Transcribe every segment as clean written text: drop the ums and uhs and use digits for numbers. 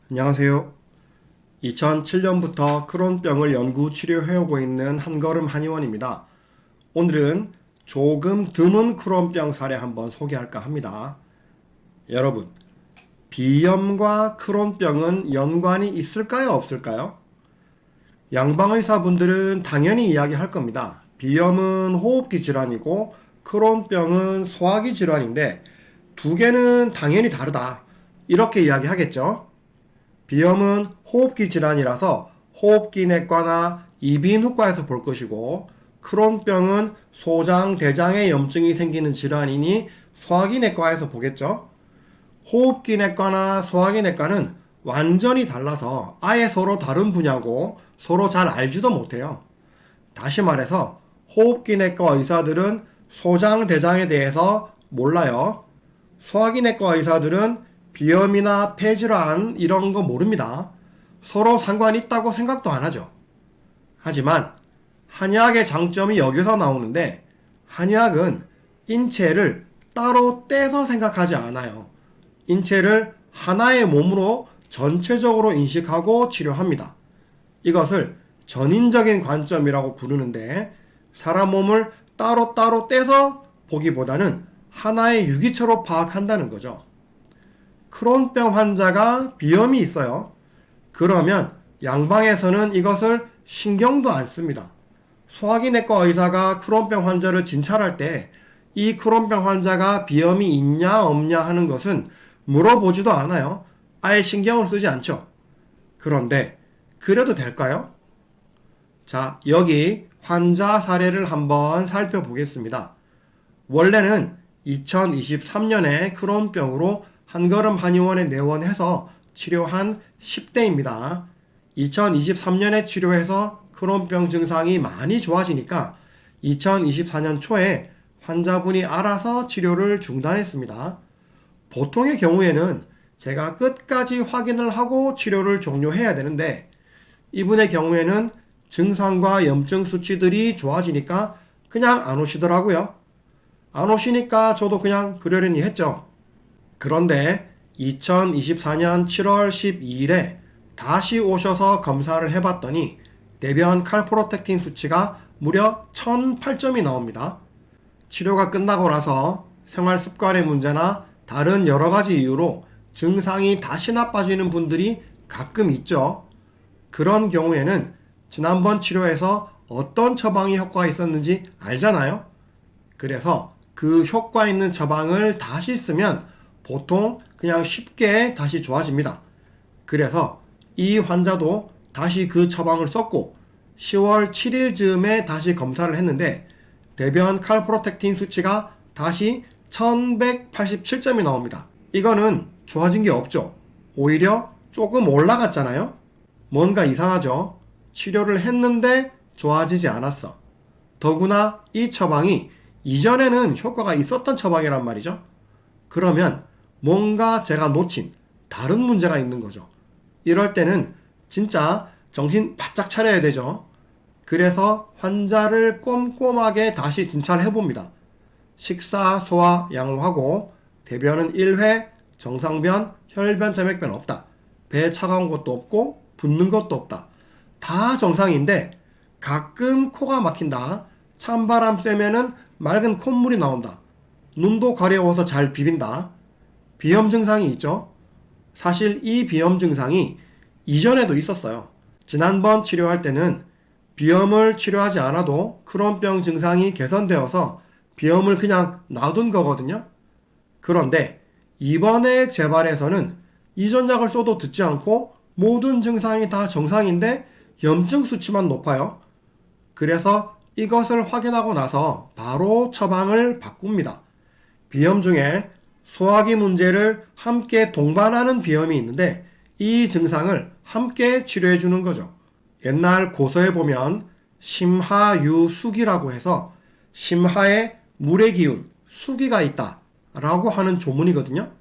안녕하세요. 2007년부터 크론병을 연구 치료해오고 있는 한걸음 한의원입니다. 오늘은 조금 드문 크론병 사례 한번 소개할까 합니다. 여러분, 비염과 크론병은 연관이 있을까요, 없을까요? 양방의사분들은 당연히 이야기할 겁니다. 비염은 호흡기 질환이고 크론병은 소화기 질환인데 두 개는 당연히 다르다. 이렇게 이야기하겠죠. 비염은 호흡기 질환이라서 호흡기 내과나 이비인후과에서 볼 것이고, 크론병은 소장, 대장에 염증이 생기는 질환이니 소화기 내과에서 보겠죠. 호흡기 내과나 소화기 내과는 완전히 달라서 아예 서로 다른 분야고 서로 잘 알지도 못해요. 다시 말해서 호흡기 내과 의사들은 소장, 대장에 대해서 몰라요. 소화기 내과 의사들은 비염이나 폐질환 이런 거 모릅니다. 서로 상관이 있다고 생각도 안 하죠. 하지만 한의학의 장점이 여기서 나오는데, 한의학은 인체를 따로 떼서 생각하지 않아요. 인체를 하나의 몸으로 전체적으로 인식하고 치료합니다. 이것을 전인적인 관점이라고 부르는데, 사람 몸을 따로따로 떼서 보기보다는 하나의 유기체로 파악한다는 거죠. 크론병 환자가 비염이 있어요. 그러면 양방에서는 이것을 신경도 안 씁니다. 소화기 내과 의사가 크론병 환자를 진찰할 때 이 크론병 환자가 비염이 있냐 없냐 하는 것은 물어보지도 않아요. 아예 신경을 쓰지 않죠. 그런데 그래도 될까요? 자, 여기 환자 사례를 한번 살펴보겠습니다. 원래는 2023년에 크론병으로 한걸음 한의원에 내원해서 치료한 10대입니다. 2023년에 치료해서 크론병 증상이 많이 좋아지니까 2024년 초에 환자분이 알아서 치료를 중단했습니다. 보통의 경우에는 제가 끝까지 확인을 하고 치료를 종료해야 되는데, 이분의 경우에는 증상과 염증 수치들이 좋아지니까 그냥 안 오시더라고요. 안 오시니까 저도 그냥 그러려니 했죠. 그런데 2024년 7월 12일에 다시 오셔서 검사를 해봤더니 대변 칼프로텍틴 수치가 무려 1008점이 나옵니다. 치료가 끝나고 나서 생활 습관의 문제나 다른 여러 가지 이유로 증상이 다시 나빠지는 분들이 가끔 있죠. 그런 경우에는 지난번 치료에서 어떤 처방이 효과가 있었는지 알잖아요. 그래서 그 효과 있는 처방을 다시 쓰면 보통 그냥 쉽게 다시 좋아집니다. 그래서 이 환자도 다시 그 처방을 썼고 10월 7일 즈음에 다시 검사를 했는데 대변 칼프로텍틴 수치가 다시 1187점이 나옵니다. 이거는 좋아진 게 없죠. 오히려 조금 올라갔잖아요. 뭔가 이상하죠. 치료를 했는데 좋아지지 않았어. 더구나 이 처방이 이전에는 효과가 있었던 처방이란 말이죠. 그러면 뭔가 제가 놓친 다른 문제가 있는 거죠. 이럴 때는 진짜 정신 바짝 차려야 되죠. 그래서 환자를 꼼꼼하게 다시 진찰해 봅니다. 식사, 소화, 양호하고 대변은 1회, 정상변, 혈변, 점액변 없다. 배 차가운 것도 없고 붓는 것도 없다. 다 정상인데 가끔 코가 막힌다. 찬바람 쐬면은 맑은 콧물이 나온다. 눈도 가려워서 잘 비빈다. 비염 증상이 있죠. 사실 이 비염 증상이 이전에도 있었어요. 지난번 치료할 때는 비염을 치료하지 않아도 크론병 증상이 개선되어서 비염을 그냥 놔둔 거거든요. 그런데 이번에 재발에서는 이전 약을 써도 듣지 않고 모든 증상이 다 정상인데 염증 수치만 높아요. 그래서 이것을 확인하고 나서 바로 처방을 바꿉니다. 비염 중에 소화기 문제를 함께 동반하는 비염이 있는데 이 증상을 함께 치료해 주는 거죠. 옛날 고서에 보면 심하유수기라고 해서 심하에 물의 기운, 수기가 있다 라고 하는 조문이거든요.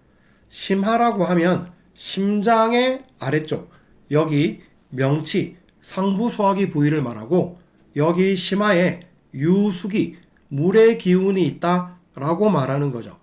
심하라고 하면 심장의 아래쪽, 여기 명치, 상부 소화기 부위를 말하고, 여기 심하에 유수기, 물의 기운이 있다 라고 말하는 거죠.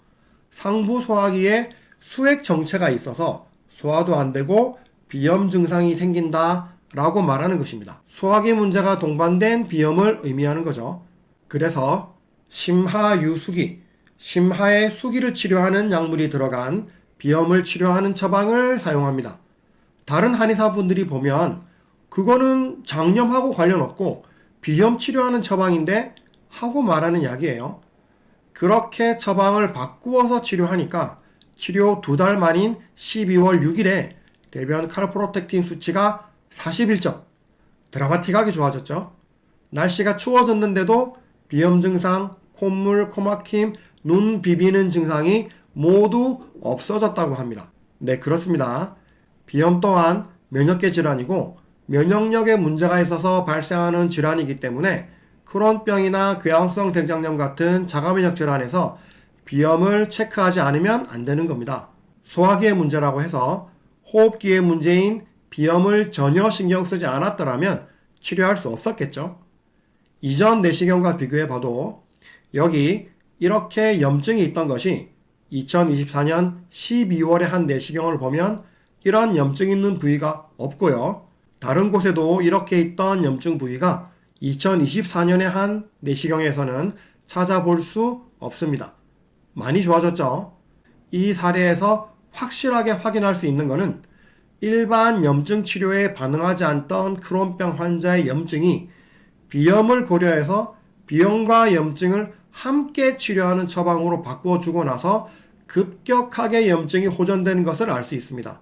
상부 소화기에 수액 정체가 있어서 소화도 안 되고 비염 증상이 생긴다 라고 말하는 것입니다. 소화기 문제가 동반된 비염을 의미하는 거죠. 그래서 심하유수기, 심하의 수기를 치료하는 약물이 들어간 비염을 치료하는 처방을 사용합니다. 다른 한의사분들이 보면 그거는 장염하고 관련 없고 비염 치료하는 처방인데 하고 말하는 약이에요. 그렇게 처방을 바꾸어서 치료하니까 치료 2달 만인 12월 6일에 대변 칼프로텍틴 수치가 41점. 드라마틱하게 좋아졌죠. 날씨가 추워졌는데도 비염 증상, 콧물, 코막힘, 눈 비비는 증상이 모두 없어졌다고 합니다. 네, 그렇습니다. 비염 또한 면역계 질환이고 면역력에 문제가 있어서 발생하는 질환이기 때문에 크론병이나 궤양성 대장염 같은 자가면역 질환에서 비염을 체크하지 않으면 안 되는 겁니다. 소화기의 문제라고 해서 호흡기의 문제인 비염을 전혀 신경 쓰지 않았더라면 치료할 수 없었겠죠. 이전 내시경과 비교해 봐도 여기 이렇게 염증이 있던 것이 2024년 12월에 한 내시경을 보면 이런 염증 있는 부위가 없고요. 다른 곳에도 이렇게 있던 염증 부위가 2024년에 한 내시경에서는 찾아볼 수 없습니다. 많이 좋아졌죠? 이 사례에서 확실하게 확인할 수 있는 것은 일반 염증 치료에 반응하지 않던 크론병 환자의 염증이 비염을 고려해서 비염과 염증을 함께 치료하는 처방으로 바꾸어주고 나서 급격하게 염증이 호전되는 것을 알 수 있습니다.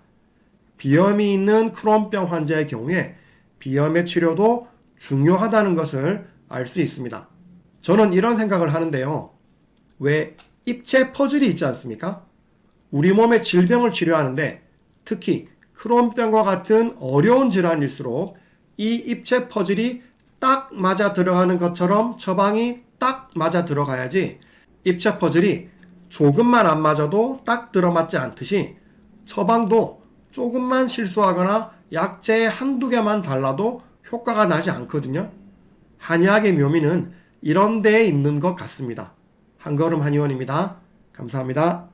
비염이 있는 크론병 환자의 경우에 비염의 치료도 중요하다는 것을 알 수 있습니다. 저는 이런 생각을 하는데요. 왜 입체 퍼즐이 있지 않습니까? 우리 몸의 질병을 치료하는데 특히 크론병과 같은 어려운 질환일수록 이 입체 퍼즐이 딱 맞아 들어가는 것처럼 처방이 딱 맞아 들어가야지 입체 퍼즐이 조금만 안 맞아도 딱 들어맞지 않듯이 처방도 조금만 실수하거나 약재의 한두 개만 달라도 효과가 나지 않거든요. 한의학의 묘미는 이런 데에 있는 것 같습니다. 한걸음 한의원입니다. 감사합니다.